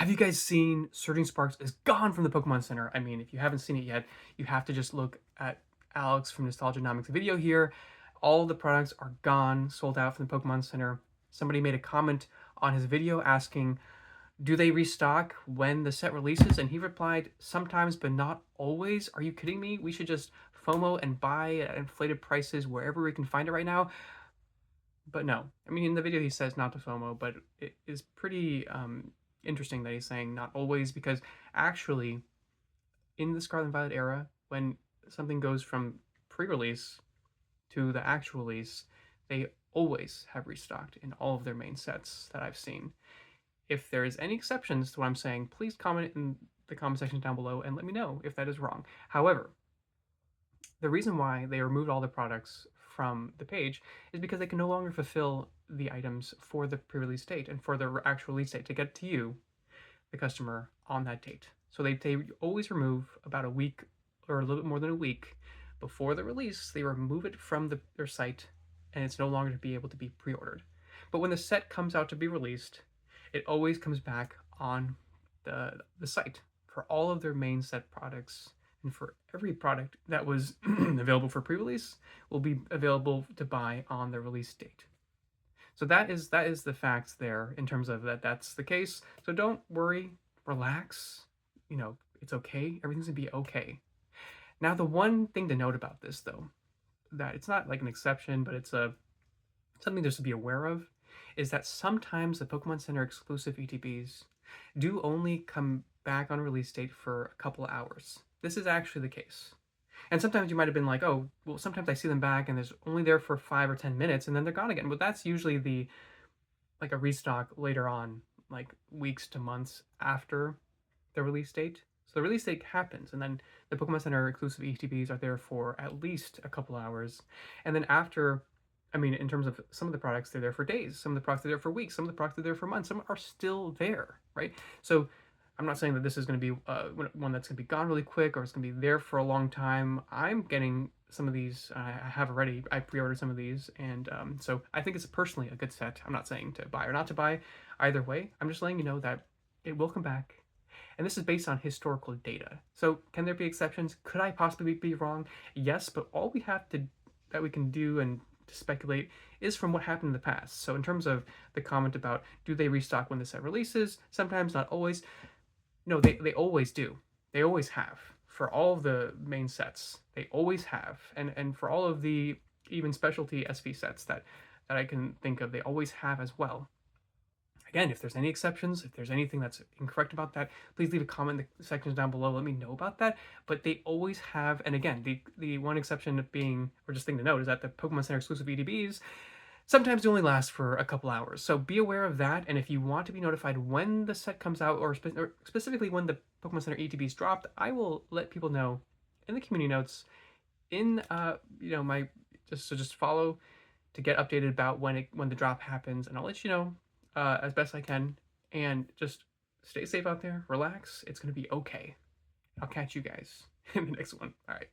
Have you guys seen Surging Sparks is gone from the Pokemon Center? I mean, if you haven't seen it yet, you have to just look at Alex from Nostalgia Nomics video here. All of the products are gone, sold out from the Pokemon Center. Somebody made a comment on his video asking, do they restock when the set releases? And he replied, sometimes, but not always. Are you kidding me? We should just FOMO and buy at inflated prices wherever we can find it right now. But no, I mean, in the video he says not to FOMO, but it is pretty interesting that he's saying not always, because actually in the Scarlet and Violet era, when something goes from pre-release to the actual release, they always have restocked in all of their main sets that I've seen. If there is any exceptions to what I'm saying, please comment in the comment section down below and let me know if that is wrong. However, the reason why they removed all the products from the page is because they can no longer fulfill the items for the pre-release date and for the actual release date to get to you, the customer, on that date. So they always remove about a week or a little bit more than a week before the release. They remove it from their site and it's no longer to be able to be pre-ordered. But when the set comes out to be released, it always comes back on the site for all of their main set products, and for every product that was available for pre-release will be available to buy on the release date. So that is the facts there in terms of that's the case. So don't worry, relax. You know, it's okay. Everything's gonna be okay. Now, the one thing to note about this, though, that it's not like an exception, but it's something just to be aware of, is that sometimes the Pokemon Center exclusive ETBs do only come back on release date for a couple of hours. This is actually the case. And sometimes you might have been like, oh, well, sometimes I see them back and there's only there for 5 or 10 minutes and then they're gone again. But that's usually like a restock later on, like weeks to months after the release date. So the release date happens, and then the Pokemon Center exclusive ETBs are there for at least a couple hours. And then after, I mean, in terms of some of the products, they're there for days. Some of the products are there for weeks. Some of the products are there for months. Some are still there, right? So I'm not saying that this is going to be one that's going to be gone really quick or it's going to be there for a long time. I'm getting some of these. I have already. I pre-ordered some of these, and so I think it's personally a good set. I'm not saying to buy or not to buy. Either way, I'm just letting you know that it will come back. And this is based on historical data. So can there be exceptions? Could I possibly be wrong? Yes, but all we have to that we can do and to speculate is from what happened in the past. So in terms of the comment about do they restock when the set releases? Sometimes, not always. No, they always do. They always have. For all of the main sets, they always have. And for all of the even specialty SV sets that I can think of, they always have as well. Again, if there's any exceptions, if there's anything that's incorrect about that, please leave a comment in the sections down below. Let me know about that. But they always have, and again, the one exception being, or just thing to note, is that the Pokemon Center exclusive EDBs sometimes they only last for a couple hours. So be aware of that. And if you want to be notified when the set comes out, or specifically when the Pokemon Center ETBs dropped, I will let people know in the community notes. In my just follow to get updated about when the drop happens, and I'll let you know as best I can. And just stay safe out there, relax. It's gonna be okay. I'll catch you guys in the next one. All right.